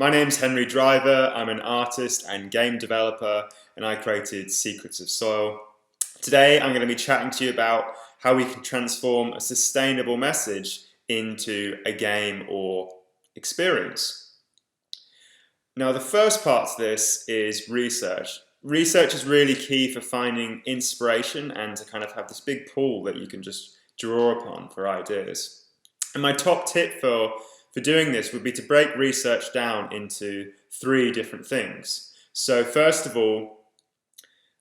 My name's Henry Driver. I'm an artist and game developer, and I created Secrets of Soil. Today I'm going to be chatting to you about how we can transform a sustainable message into a game or experience. Now, the first part of this is research. Research is really key for finding inspiration and to kind of have this big pool that you can just draw upon for ideas. And my top tip for doing this would be to break research down into 3 different things. So first of all,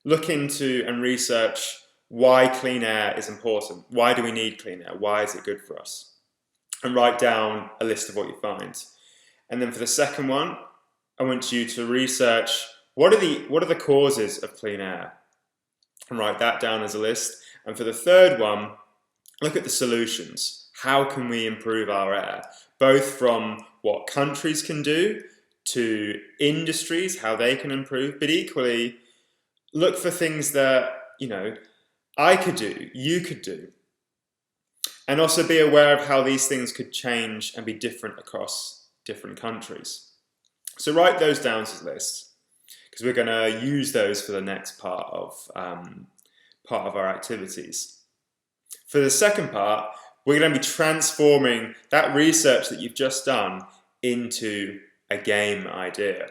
look into and research why clean air is important. Why do we need clean air? Why is it good for us? And write down a list of what you find. And then for the second one, I want you to research what are the causes of clean air? And write that down as a list. And for the third one, look at the solutions. How can we improve our air? Both from what countries can do to industries, how they can improve, but equally look for things that, I could do, you could do. And also be aware of how these things could change and be different across different countries. So write those down as a list, because we're going to use those for the next part of our activities. For the second part, we're going to be transforming that research that you've just done into a game idea.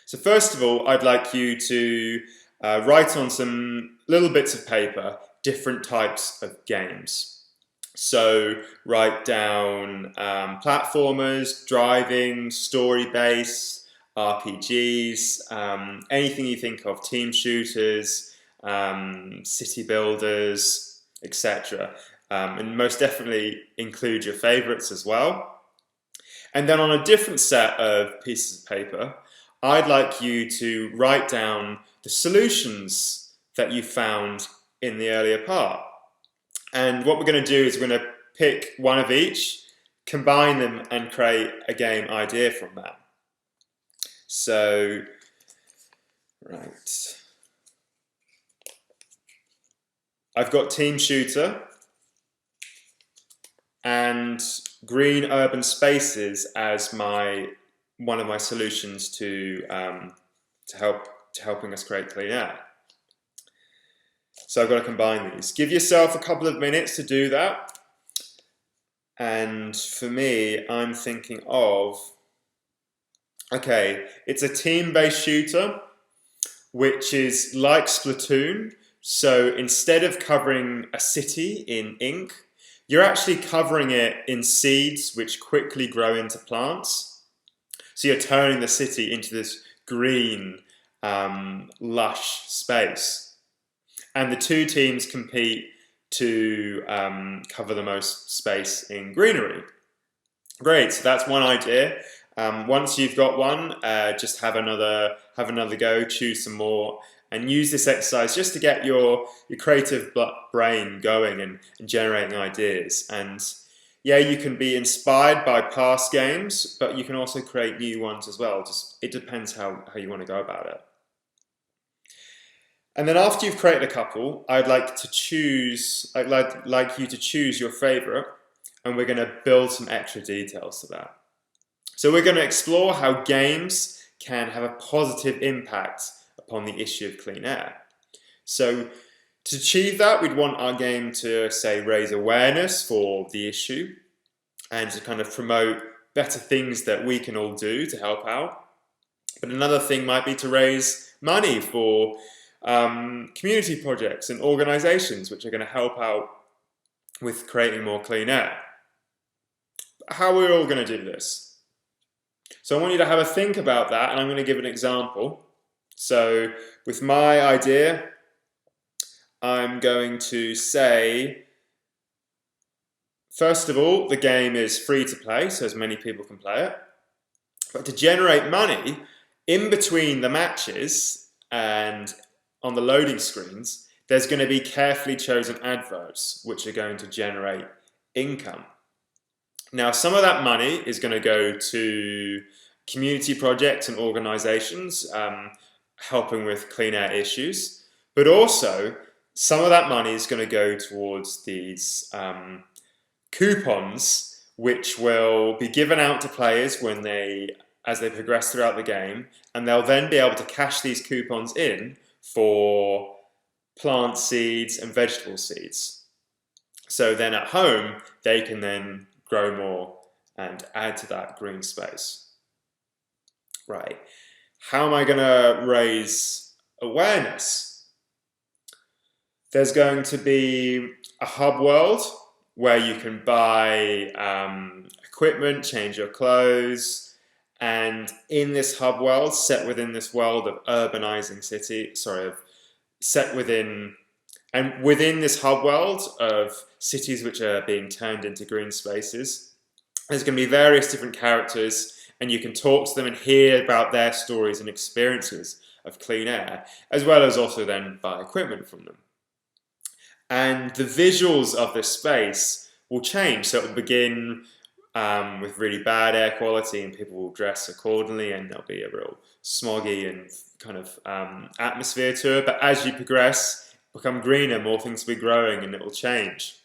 So first of all, I'd like you to write on some little bits of paper different types of games. So write down platformers, driving, story-based, RPGs, anything you think of, team shooters, city builders, etc. And most definitely include your favorites as well. And then on a different set of pieces of paper, I'd like you to write down the solutions that you found in the earlier part. And what we're going to do is we're going to pick one of each, combine them, and create a game idea from that. So, right. I've got Team Shooter and green urban spaces as one of my solutions to helping us create clean air. So I've got to combine these. Give yourself a couple of minutes to do that. And for me, I'm thinking of, it's a team-based shooter, which is like Splatoon. So instead of covering a city in ink, you're actually covering it in seeds which quickly grow into plants. So you're turning the city into this green, lush space. And the 2 teams compete to cover the most space in greenery. Great, so that's one idea. Once you've got one, just have another go, choose some more, and use this exercise just to get your creative brain going and generating ideas. And yeah, you can be inspired by past games, but you can also create new ones as well. It depends how you want to go about it. And then after you've created a couple, I'd like you to choose your favorite, and we're going to build some extra details to that. So we're going to explore how games can have a positive impact upon the issue of clean air. So to achieve that, we'd want our game to, say, raise awareness for the issue and to kind of promote better things that we can all do to help out. But another thing might be to raise money for community projects and organizations which are going to help out with creating more clean air. How are we all going to do this? So I want you to have a think about that, and I'm going to give an example. So with my idea, I'm going to say, first of all, the game is free to play, so as many people can play it. But to generate money, in between the matches and on the loading screens, there's going to be carefully chosen adverts which are going to generate income. Now, some of that money is going to go to community projects and organizations helping with clean air issues, but also some of that money is going to go towards these coupons which will be given out to players when they as they progress throughout the game, and they'll then be able to cash these coupons in for plant seeds and vegetable seeds. So then at home, they can then grow more and add to that green space. Right, how am I going to raise awareness? There's going to be a hub world where you can buy equipment, change your clothes, and in this hub world, set within this world of urbanizing city, within this hub world of cities which are being turned into green spaces, there's going to be various different characters, and you can talk to them and hear about their stories and experiences of clean air, as well as also then buy equipment from them. And the visuals of this space will change. So it will begin with really bad air quality, and people will dress accordingly, and there'll be a real smoggy and kind of atmosphere to it. But as you progress, become greener, more things will be growing, and it will change.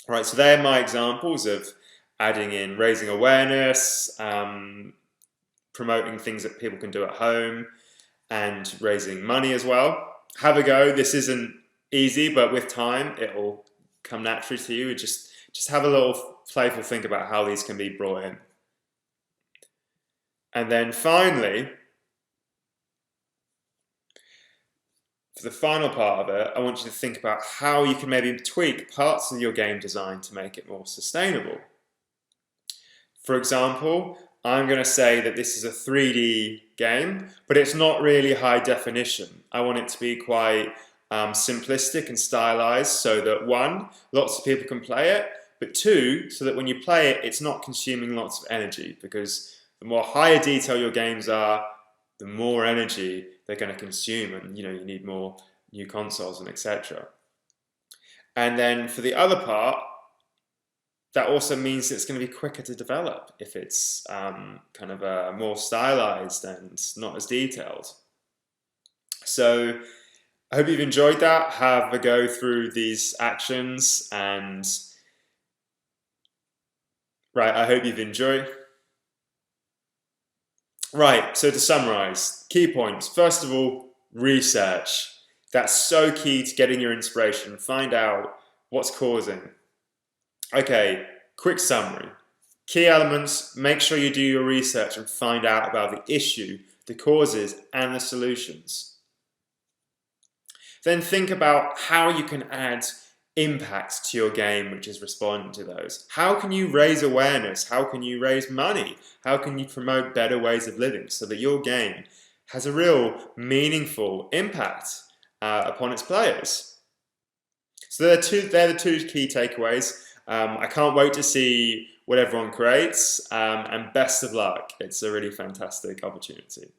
All right, so they're my examples of adding in raising awareness, promoting things that people can do at home, and raising money as well. Have a go. This isn't easy, but with time, it will come naturally to you. Just have a little playful think about how these can be brought in. And then finally, for the final part of it, I want you to think about how you can maybe tweak parts of your game design to make it more sustainable. For example, I'm going to say that this is a 3D game, but it's not really high definition. I want it to be quite simplistic and stylized, so that one, lots of people can play it, but two, so that when you play it, it's not consuming lots of energy, because the more higher detail your games are, the more energy they're going to consume, and you need more new consoles and etc. And then for the other part, that also means that it's going to be quicker to develop if it's kind of more stylized and not as detailed. So I hope you've enjoyed that. Have a go through these actions, and right, I hope you've enjoyed. Right, so to summarize, key points. First of all, research. That's so key to getting your inspiration. Find out what's causing. Okay, quick summary. Key elements, make sure you do your research and find out about the issue, the causes, and the solutions. Then think about how you can add impact to your game which is responding to those. How can you raise awareness? How can you raise money? How can you promote better ways of living so that your game has a real meaningful impact upon its players? So they're the two key takeaways. I can't wait to see what everyone creates, and best of luck. It's a really fantastic opportunity.